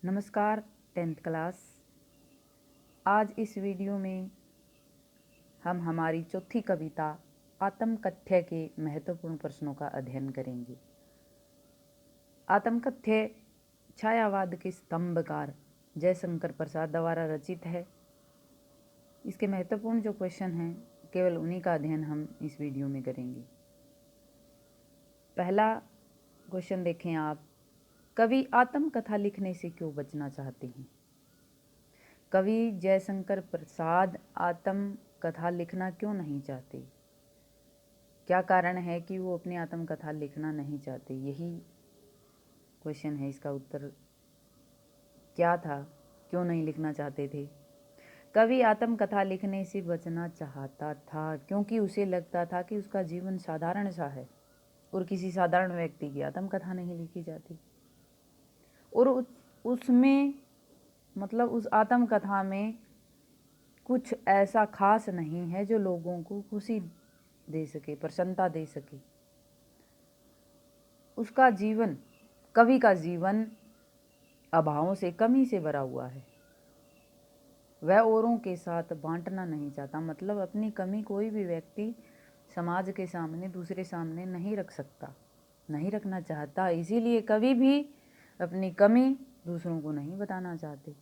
नमस्कार 10th class. आज इस वीडियो में हम हमारी चौथी कविता आत्मकथ्य के महत्वपूर्ण प्रश्नों का अध्ययन करेंगे। आत्मकथ्य छायावाद के स्तंभकार जयशंकर प्रसाद द्वारा रचित है। इसके महत्वपूर्ण जो क्वेश्चन हैं केवल उन्हीं का अध्ययन हम इस वीडियो में करेंगे। पहला क्वेश्चन देखें आप, कवि आत्मकथा लिखने से क्यों बचना चाहते हैं? कवि जयशंकर प्रसाद आत्मकथा लिखना क्यों नहीं चाहते? क्या कारण है कि वो अपनी आत्मकथा लिखना नहीं चाहते? यही क्वेश्चन है। इसका उत्तर क्या था, क्यों नहीं लिखना चाहते थे? कवि आत्मकथा लिखने से बचना चाहता था क्योंकि उसे लगता था कि उसका जीवन साधारण सा है और किसी साधारण व्यक्ति की आत्मकथा नहीं लिखी जाती, और उसमें मतलब उस आत्मकथा में कुछ ऐसा खास नहीं है जो लोगों को खुशी दे सके, प्रसन्नता दे सके। उसका जीवन, कवि का जीवन अभावों से, कमी से भरा हुआ है। वह औरों के साथ बांटना नहीं चाहता, मतलब अपनी कमी कोई भी व्यक्ति समाज के सामने, दूसरे सामने नहीं रख सकता, नहीं रखना चाहता। इसीलिए कवि भी अपनी कमी दूसरों को नहीं बताना चाहते।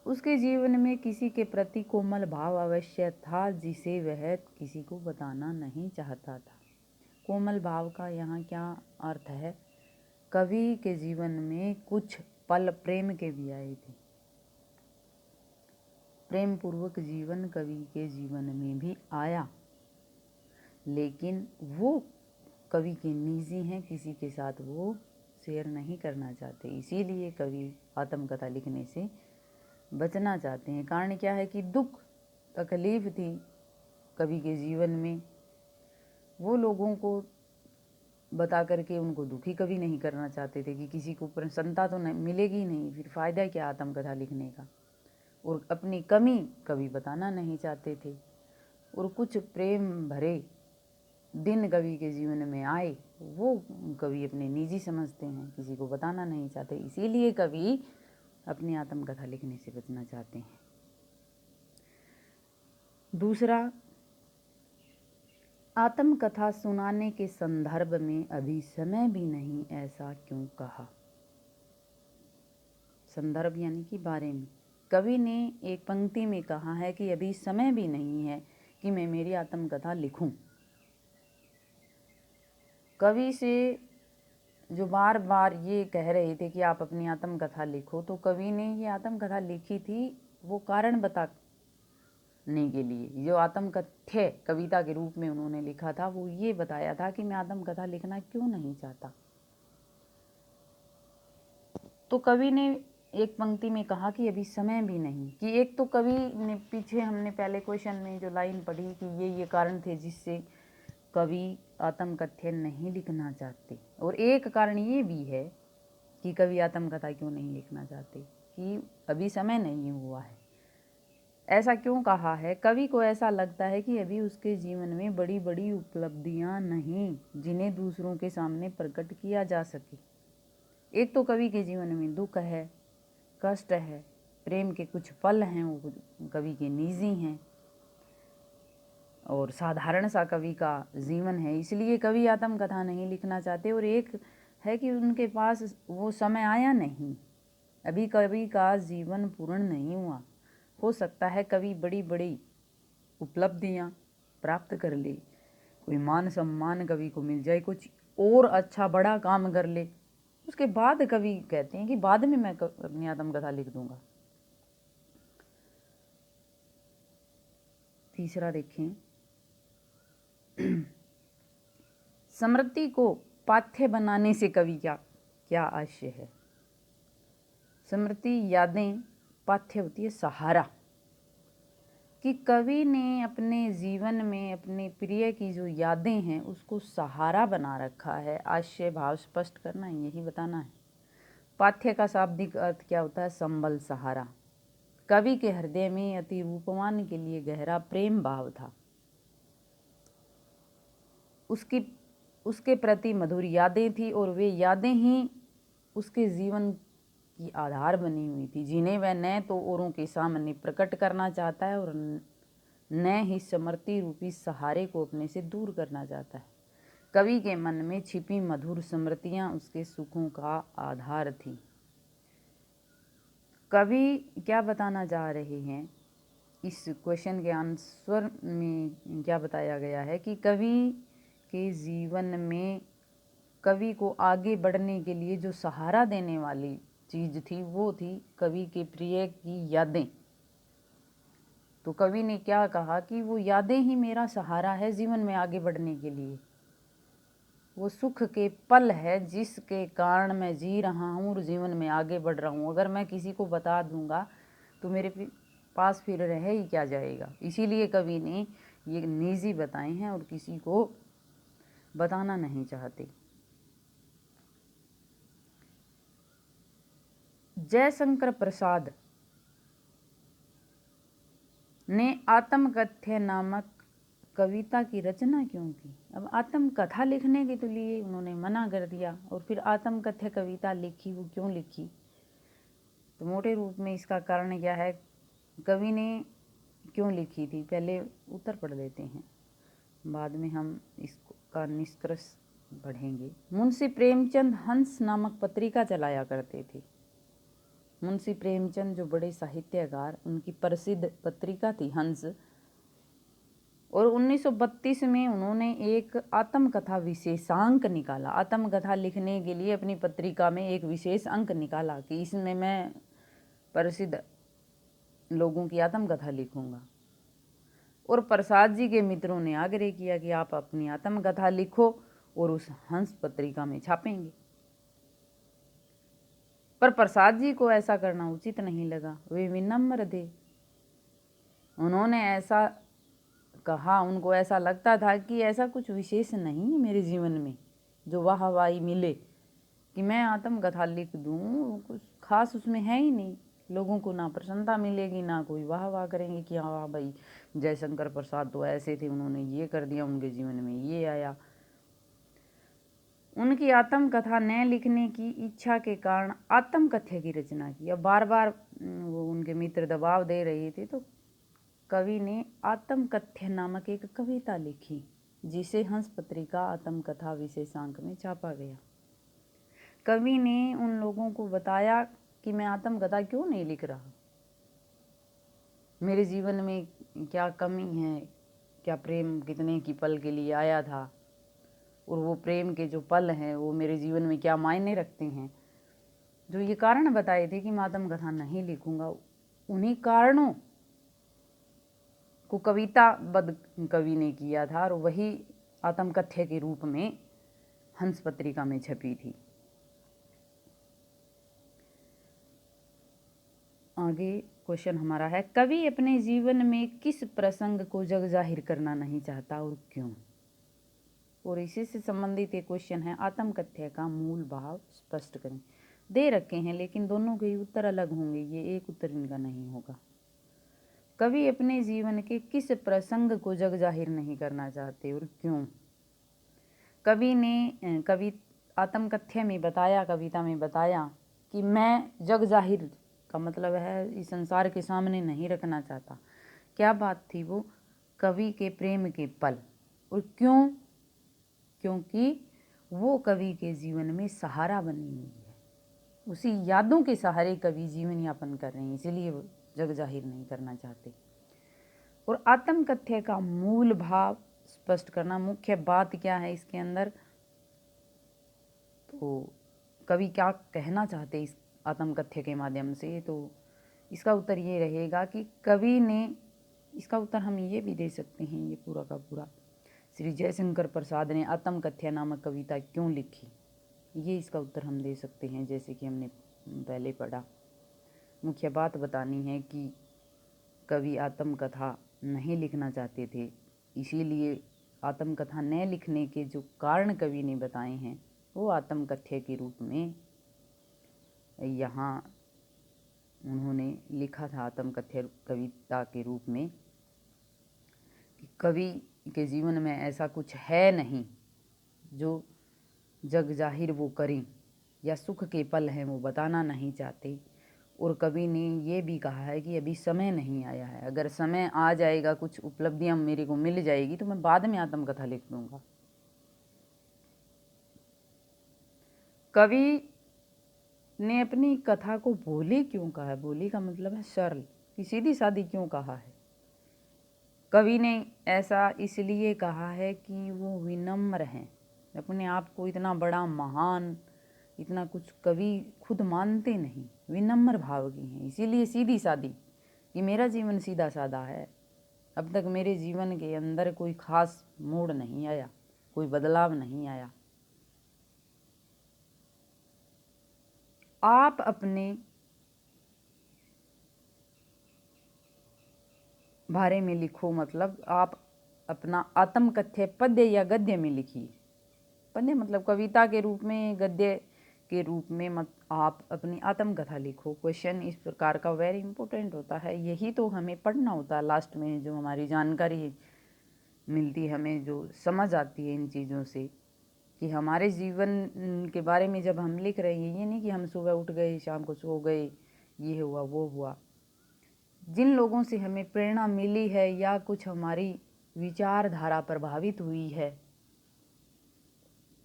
उसके जीवन में किसी के प्रति कोमल भाव अवश्य था जिसे वह किसी को बताना नहीं चाहता था। कोमल भाव का यहाँ क्या अर्थ है? कवि के जीवन में कुछ पल प्रेम के भी आए थे। प्रेम पूर्वक जीवन कवि के जीवन में भी आया, लेकिन वो कवि के निजी हैं, किसी के साथ वो शेयर नहीं करना चाहते। इसीलिए कवि आत्मकथा लिखने से बचना चाहते हैं। कारण क्या है कि दुख तकलीफ थी कवि के जीवन में, वो लोगों को बता करके उनको दुखी कभी नहीं करना चाहते थे कि किसी को प्रसन्नता तो नहीं मिलेगी, नहीं, फिर फ़ायदा क्या आत्मकथा लिखने का। और अपनी कमी कभी बताना नहीं चाहते थे। और कुछ प्रेम भरे दिन कवि के जीवन में आए, वो कवि अपने निजी समझते हैं, किसी को बताना नहीं चाहते। इसीलिए कवि अपनी आत्मकथा लिखने से बचना चाहते हैं। दूसरा, आत्मकथा सुनाने के संदर्भ में अभी समय भी नहीं, ऐसा क्यों कहा? संदर्भ यानी कि बारे में। कवि ने एक पंक्ति में कहा है कि अभी समय भी नहीं है कि मैं मेरी आत्मकथा लिखूं। कवि से जो बार बार ये कह रहे थे कि आप अपनी आत्मकथा लिखो, तो कवि ने ये आत्मकथा लिखी थी वो कारण बताने के लिए। जो आत्मकथ्य कविता के रूप में उन्होंने लिखा था, वो ये बताया था कि मैं आत्मकथा लिखना क्यों नहीं चाहता। तो कवि ने एक पंक्ति में कहा कि अभी समय भी नहीं, कि एक तो कवि ने, पीछे हमने पहले क्वेश्चन में जो लाइन पढ़ी कि ये कारण थे जिससे कवि आत्मकथ्य नहीं लिखना चाहते, और एक कारण ये भी है कि कवि आत्मकथा क्यों नहीं लिखना चाहते कि अभी समय नहीं हुआ है। ऐसा क्यों कहा है? कवि को ऐसा लगता है कि अभी उसके जीवन में बड़ी बड़ी उपलब्धियां नहीं जिन्हें दूसरों के सामने प्रकट किया जा सके। एक तो कवि के जीवन में दुख है, कष्ट है, प्रेम के कुछ पल हैं, वो कवि के निजी हैं, और साधारण सा कवि का जीवन है। इसलिए कवि आत्मकथा नहीं लिखना चाहते। और एक है कि उनके पास वो समय आया नहीं, अभी कवि का जीवन पूर्ण नहीं हुआ। हो सकता है कवि बड़ी बड़ी उपलब्धियां प्राप्त कर ले, कोई मान सम्मान कवि को मिल जाए, कुछ और अच्छा बड़ा काम कर ले, उसके बाद कवि कहते हैं कि बाद में मैं अपनी आत्मकथा लिख दूंगा। तीसरा देखें, स्मृति को पाठ्य बनाने से कवि क्या आशय है? स्मृति, यादें, पाठ्य होती है सहारा, कि कवि ने अपने जीवन में अपने प्रिय की जो यादें हैं उसको सहारा बना रखा है। आशय भाव स्पष्ट करना है, यही बताना है। पाठ्य का शाब्दिक अर्थ क्या होता है? संबल, सहारा। कवि के हृदय में अति रूपवान के लिए गहरा प्रेम भाव था, उसके प्रति मधुर यादें थी, और वे यादें ही उसके जीवन की आधार बनी हुई थी, जिन्हें वह न तो औरों के सामने प्रकट करना चाहता है और न ही स्मृति रूपी सहारे को अपने से दूर करना चाहता है। कवि के मन में छिपी मधुर स्मृतियां उसके सुखों का आधार थी। कवि क्या बताना चाह रहे हैं, इस क्वेश्चन के आंसर में क्या बताया गया है कि कवि के जीवन में कवि को आगे बढ़ने के लिए जो सहारा देने वाली चीज़ थी वो थी कवि के प्रिय की यादें। तो कवि ने क्या कहा कि वो यादें ही मेरा सहारा है जीवन में आगे बढ़ने के लिए। वो सुख के पल है जिसके कारण मैं जी रहा हूँ और जीवन में आगे बढ़ रहा हूँ। अगर मैं किसी को बता दूंगा तो मेरे पास फिर रह ही क्या जाएगा। इसीलिए कवि ने ये निजी बताए हैं और किसी को बताना नहीं चाहते। जयशंकर प्रसाद ने आत्मकथ्य नामक कविता की रचना क्यों की? अब आत्मकथा लिखने के तो लिए उन्होंने मना कर दिया और फिर आत्मकथ्य कविता लिखी, वो क्यों लिखी? तो मोटे रूप में इसका कारण क्या है, कवि ने क्यों लिखी थी, पहले उत्तर पढ़ लेते हैं, बाद में हम इसका निष्कर्ष पढ़ेंगे। मुंशी प्रेमचंद हंस नामक पत्रिका चलाया करते थे। मुंशी प्रेमचंद जो बड़े साहित्यकार, उनकी प्रसिद्ध पत्रिका थी हंस, और 1932 में उन्होंने एक आत्मकथा विशेषांक निकाला। आत्मकथा लिखने के लिए अपनी पत्रिका में एक विशेष अंक निकाला कि इसमें मैं प्रसिद्ध लोगों की आत्मकथा लिखूंगा। और प्रसाद जी के मित्रों ने आग्रह किया कि आप अपनी आत्मकथा लिखो और उस हंस पत्रिका में छापेंगे। पर प्रसाद जी को ऐसा करना उचित नहीं लगा, वे विनम्र थे। उन्होंने ऐसा कहा, उनको ऐसा लगता था कि ऐसा कुछ विशेष नहीं है मेरे जीवन में जो वाहवाही मिले कि मैं आत्मकथा लिख दूँ, कुछ खास उसमें है ही नहीं। लोगों को ना प्रसन्नता मिलेगी, ना कोई वाह करेंगे कि हाँ भाई जयशंकर प्रसाद तो ऐसे थे, उन्होंने ये कर दिया, उनके जीवन में ये आया। उनकी आत्मकथा न लिखने की इच्छा के कारण आत्मकथ्य की रचना की। अब बार बार वो उनके मित्र दबाव दे रहे थे तो कवि ने आत्मकथ्य नामक एक कविता लिखी, जिसे हंस पत्रिका आत्मकथा विशेषांक में छापा गया। कवि ने उन लोगों को बताया कि मैं आत्मकथा क्यों नहीं लिख रहा, मेरे जीवन में क्या कमी है, क्या प्रेम कितने की पल के लिए आया था और वो प्रेम के जो पल हैं वो मेरे जीवन में क्या मायने रखते हैं। जो ये कारण बताए थे कि मैं आत्मकथा नहीं लिखूंगा, उन्हीं कारणों को कविताबद्ध कवि ने किया था और वही आत्मकथ्य के रूप में हंस पत्रिका में छपी थी। आगे क्वेश्चन हमारा है, कवि अपने जीवन में किस प्रसंग को जग जाहिर करना नहीं चाहता और क्यों? और इसी से संबंधित एक क्वेश्चन है, आत्मकथ्य का मूल भाव स्पष्ट करें। दे रखे हैं लेकिन दोनों के उत्तर अलग होंगे, ये एक उत्तर इनका नहीं होगा। कवि अपने जीवन के किस प्रसंग को जग जाहिर नहीं करना चाहते और क्यों? कवि आत्मकथ्य में बताया, कविता में बताया कि मैं जग जाहिर का मतलब है इस संसार के सामने नहीं रखना चाहता। क्या बात थी वो? कवि के प्रेम के पल। और क्यों? क्योंकि वो कवि के जीवन में सहारा बनी हुई है, उसी यादों के सहारे कवि जीवन यापन कर रहे हैं, इसीलिए वो जग जाहिर नहीं करना चाहते। और आत्मकथ्य का मूल भाव स्पष्ट करना, मुख्य बात क्या है इसके अंदर, तो कवि क्या कहना चाहते इस आत्मकथ्य के माध्यम से, तो इसका उत्तर ये रहेगा कि कवि ने, इसका उत्तर हम ये भी दे सकते हैं, ये पूरा का पूरा श्री जयशंकर प्रसाद ने आत्मकथ्य नामक कविता क्यों लिखी, ये इसका उत्तर हम दे सकते हैं। जैसे कि हमने पहले पढ़ा, मुख्य बात बतानी है कि कवि आत्मकथा नहीं लिखना चाहते थे, इसीलिए आत्मकथा न लिखने के जो कारण कवि ने बताए हैं वो आत्मकथ्य के रूप में यहाँ उन्होंने लिखा था, आत्मकथ्य कविता के रूप में। कि कवि के जीवन में ऐसा कुछ है नहीं जो जग जाहिर वो करें, या सुख के पल हैं वो बताना नहीं चाहते। और कवि ने ये भी कहा है कि अभी समय नहीं आया है, अगर समय आ जाएगा, कुछ उपलब्धियां मेरे को मिल जाएगी तो मैं बाद में आत्मकथा लिख दूंगा। कवि ने अपनी कथा को बोली क्यों कहा है? बोली का मतलब है सरल, कि सीधी सादी क्यों कहा है? कवि ने ऐसा इसलिए कहा है कि वो विनम्र हैं, अपने आप को इतना बड़ा महान, इतना कुछ कवि खुद मानते नहीं, विनम्र भाव की हैं, इसीलिए सीधी सादी, कि मेरा जीवन सीधा साधा है, अब तक मेरे जीवन के अंदर कोई खास मोड़ नहीं आया, कोई बदलाव नहीं आया। आप अपने बारे में लिखो, मतलब आप अपना आत्मकथ्य पद्य या गद्य में लिखिए। पद्य मतलब कविता के रूप में, गद्य के रूप में मत आप अपनी आत्मकथा लिखो। क्वेश्चन इस प्रकार का वेरी इंपॉर्टेंट होता है, यही तो हमें पढ़ना होता है लास्ट में, जो हमारी जानकारी मिलती है, हमें जो समझ आती है इन चीज़ों से, कि हमारे जीवन के बारे में जब हम लिख रहे हैं, ये नहीं कि हम सुबह उठ गए शाम को सो गए, ये हुआ वो हुआ। जिन लोगों से हमें प्रेरणा मिली है या कुछ हमारी विचारधारा प्रभावित हुई है,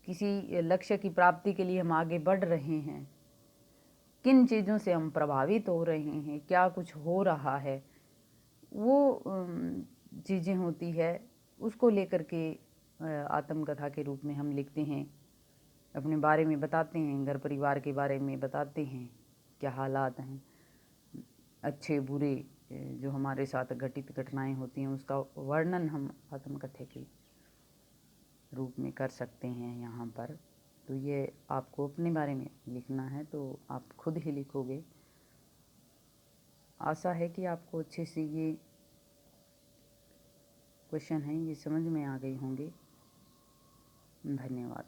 किसी लक्ष्य की प्राप्ति के लिए हम आगे बढ़ रहे हैं, किन चीज़ों से हम प्रभावित हो रहे हैं, क्या कुछ हो रहा है, वो चीज़ें होती है, उसको लेकर के आत्मकथा के रूप में हम लिखते हैं, अपने बारे में बताते हैं, घर परिवार के बारे में बताते हैं, क्या हालात हैं, अच्छे बुरे जो हमारे साथ घटित घटनाएं होती हैं, उसका वर्णन हम आत्मकथा के रूप में कर सकते हैं यहाँ पर। तो ये आपको अपने बारे में लिखना है तो आप खुद ही लिखोगे। आशा है कि आपको अच्छे से ये क्वेश्चन हैं ये समझ में आ गए होंगे। धन्यवाद।